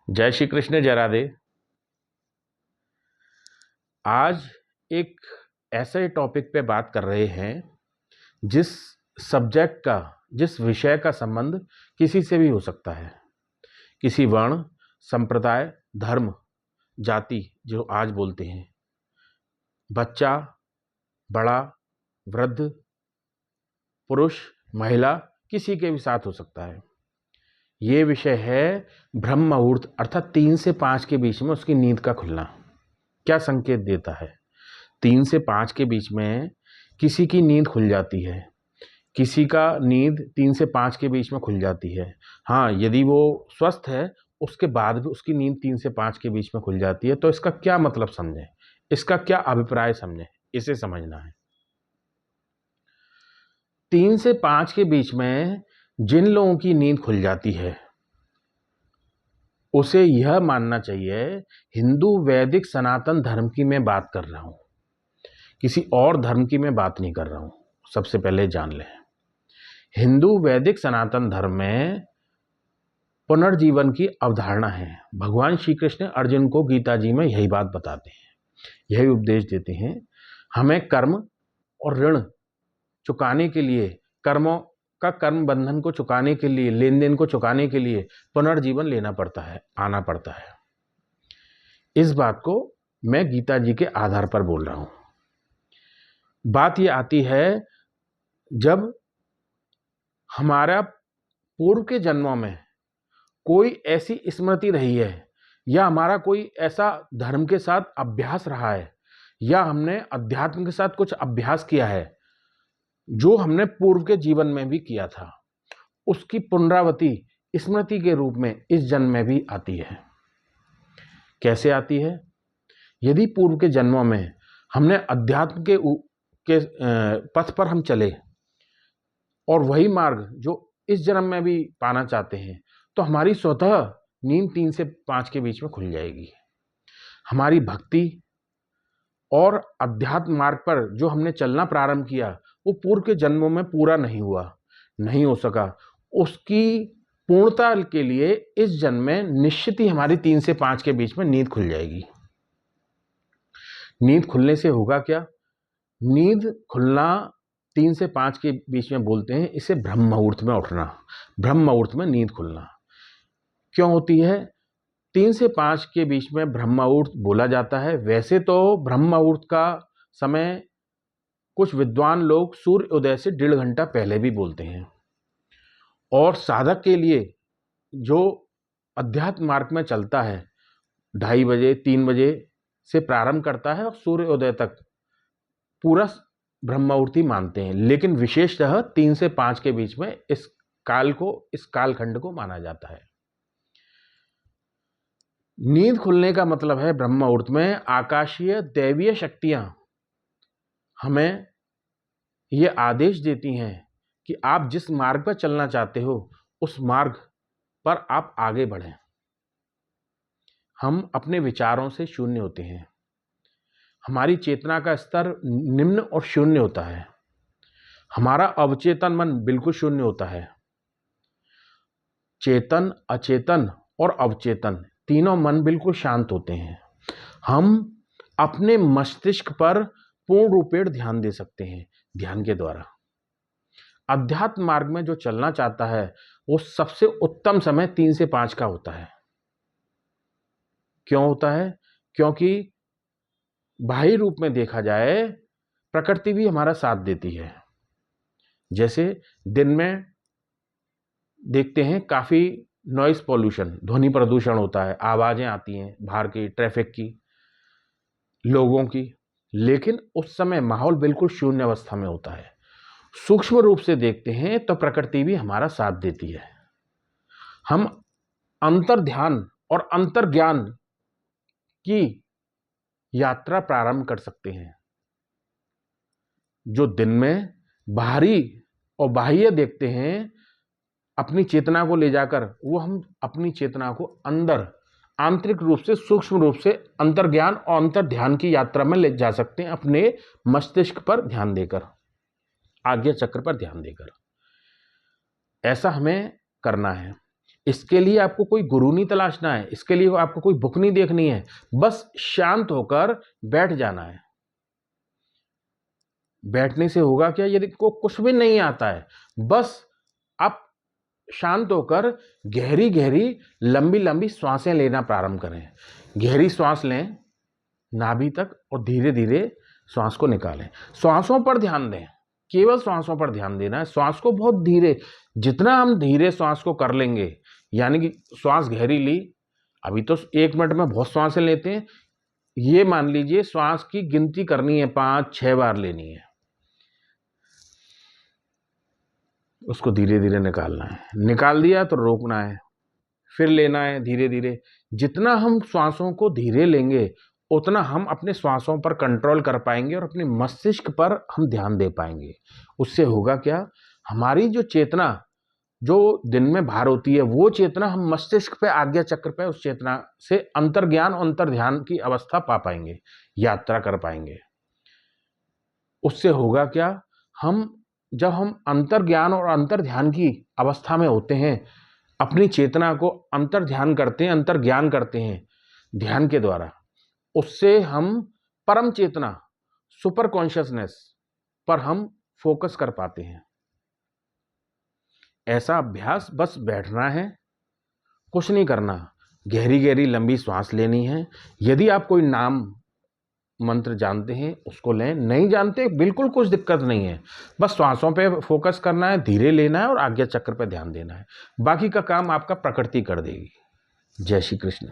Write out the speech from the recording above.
जय श्री कृष्ण। जय राधे। आज एक ऐसे टॉपिक पे बात कर रहे हैं जिस सब्जेक्ट का, जिस विषय का संबंध किसी से भी हो सकता है। किसी वर्ण, संप्रदाय, धर्म, जाति जो आज बोलते हैं, बच्चा, बड़ा, वृद्ध, पुरुष, महिला, किसी के भी साथ हो सकता है। ये विषय है ब्रह्म मुहूर्त, अर्थात 3 से 5 के बीच में उसकी नींद का खुलना क्या संकेत देता है। 3 से 5 के बीच में किसी की नींद खुल जाती है, किसी का नींद 3 से 5 के बीच में खुल जाती है। हाँ, यदि वो स्वस्थ है उसके बाद भी उसकी नींद 3 से 5 के बीच में खुल जाती है, तो इसका क्या मतलब समझें, इसका क्या अभिप्राय समझें, इसे समझना है। 3 से 5 के बीच में जिन लोगों की नींद खुल जाती है उसे यह मानना चाहिए, हिंदू वैदिक सनातन धर्म की मैं बात कर रहा हूं, किसी और धर्म की मैं बात नहीं कर रहा हूं। सबसे पहले जान लें, हिंदू वैदिक सनातन धर्म में पुनर्जीवन की अवधारणा है। भगवान श्री कृष्ण अर्जुन को गीता जी में यही बात बताते हैं, यही उपदेश देते हैं। हमें कर्म और ऋण चुकाने के लिए, कर्मों का कर्म बंधन को चुकाने के लिए, लेन देन को चुकाने के लिए पुनर्जीवन लेना पड़ता है, आना पड़ता है। इस बात को मैं गीता जी के आधार पर बोल रहा हूं। बात यह आती है जब हमारा पूर्व के जन्मों में कोई ऐसी स्मृति रही है, या हमारा कोई ऐसा धर्म के साथ अभ्यास रहा है, या हमने अध्यात्म के साथ कुछ अभ्यास किया है जो हमने पूर्व के जीवन में भी किया था, उसकी पुनरावृत्ति स्मृति के रूप में इस जन्म में भी आती है। कैसे आती है? यदि पूर्व के जन्मों में हमने अध्यात्म के पथ पर हम चले और वही मार्ग जो इस जन्म में भी पाना चाहते हैं, तो हमारी स्वतः नींद 3 से 5 के बीच में खुल जाएगी। हमारी भक्ति और अध्यात्म मार्ग पर जो हमने चलना प्रारंभ किया वो पूर्व के जन्मों में पूरा नहीं हुआ, नहीं हो सका, उसकी पूर्णता के लिए इस जन्म में निश्चित ही हमारी 3 से 5 के बीच में नींद खुल जाएगी। नींद खुलने से होगा क्या? नींद खुलना 3 से 5 के बीच में बोलते हैं, इसे ब्रह्म मुहूर्त में उठना, ब्रह्म मुहूर्त में नींद खुलना। क्यों होती है 3 से 5 के बीच में ब्रह्म मुहूर्त बोला जाता है? वैसे तो ब्रह्म मुहूर्त का समय कुछ विद्वान लोग सूर्य उदय से 1.5 घंटा पहले भी बोलते हैं, और साधक के लिए जो अध्यात्म मार्ग में चलता है 2:30 बजे 3 बजे से प्रारंभ करता है और सूर्य उदय तक पूरा ब्रह्म मुहूर्त ही मानते हैं। लेकिन विशेषतः 3 से 5 के बीच में इस काल को, इस कालखंड को माना जाता है। नींद खुलने का मतलब है ब्रह्म मुहूर्त में आकाशीय दैवीय शक्तियां हमें ये आदेश देती हैं कि आप जिस मार्ग पर चलना चाहते हो उस मार्ग पर आप आगे बढ़ें। हम अपने विचारों से शून्य होते हैं, हमारी चेतना का स्तर निम्न और शून्य होता है, हमारा अवचेतन मन बिल्कुल शून्य होता है। चेतन, अचेतन और अवचेतन तीनों मन बिल्कुल शांत होते हैं। हम अपने मस्तिष्क पर पूर्ण रूपेण ध्यान दे सकते हैं ध्यान के द्वारा। अध्यात्म मार्ग में जो चलना चाहता है वो सबसे उत्तम समय 3 से 5 का होता है। क्यों होता है? क्योंकि बाह्य रूप में देखा जाए प्रकृति भी हमारा साथ देती है। जैसे दिन में देखते हैं काफी नॉइस पॉल्यूशन, ध्वनि प्रदूषण होता है, आवाजें आती हैं बाहर की, ट्रैफिक की, लोगों की, लेकिन उस समय माहौल बिल्कुल शून्य अवस्था में होता है। सूक्ष्म रूप से देखते हैं तो प्रकृति भी हमारा साथ देती है। हम अंतर ध्यान और अंतर ज्ञान की यात्रा प्रारंभ कर सकते हैं। जो दिन में बाहरी और बाह्य देखते हैं अपनी चेतना को ले जाकर, वो हम अपनी चेतना को अंदर आंतरिक रूप से, सूक्ष्म रूप से अंतर्ज्ञान और अंतर ध्यान की यात्रा में ले जा सकते हैं, अपने मस्तिष्क पर ध्यान देकर, आज्ञा चक्र पर ध्यान देकर। ऐसा हमें करना है। इसके लिए आपको कोई गुरु नहीं तलाशना है, इसके लिए आपको कोई बुक नहीं देखनी है, बस शांत होकर बैठ जाना है। बैठने से होगा क्या, यदि को कुछ भी नहीं आता है, बस आप शांत होकर गहरी गहरी लंबी लंबी सांसें लेना प्रारंभ करें। गहरी सांस लें नाभि तक और धीरे धीरे श्वास को निकालें। श्वासों पर ध्यान दें, केवल श्वासों पर ध्यान देना है। श्वास को बहुत धीरे, जितना हम धीरे श्वास को कर लेंगे, यानी कि श्वास गहरी ली, अभी तो 1 मिनट में बहुत श्वासें लेते हैं, ये मान लीजिए श्वास की गिनती करनी है, 5-6 बार लेनी है, उसको धीरे धीरे निकालना है। निकाल दिया तो रोकना है, फिर लेना है धीरे धीरे। जितना हम श्वासों को धीरे लेंगे उतना हम अपने श्वासों पर कंट्रोल कर पाएंगे और अपने मस्तिष्क पर हम ध्यान दे पाएंगे। उससे होगा क्या, हमारी जो चेतना जो दिन में बाहर होती है, वो चेतना हम मस्तिष्क पे, आज्ञा चक्र पे, उस चेतना से अंतर्ज्ञान और अंतर ध्यान की अवस्था पा पाएंगे, यात्रा कर पाएंगे। उससे होगा क्या, जब हम अंतर्ज्ञान और अंतर ध्यान की अवस्था में होते हैं, अपनी चेतना को अंतर ध्यान करते हैं, अंतर ज्ञान करते हैं ध्यान के द्वारा, उससे हम परम चेतना, सुपर कॉन्शियसनेस पर हम फोकस कर पाते हैं। ऐसा अभ्यास बस बैठना है, कुछ नहीं करना, गहरी गहरी लंबी सांस लेनी है। यदि आप कोई नाम मंत्र जानते हैं उसको लें, नहीं जानते बिल्कुल कुछ दिक्कत नहीं है, बस श्वासों पे फोकस करना है, धीरे लेना है और आज्ञा चक्र पे ध्यान देना है। बाकी का काम आपका प्रकृति कर देगी। जय श्री कृष्ण।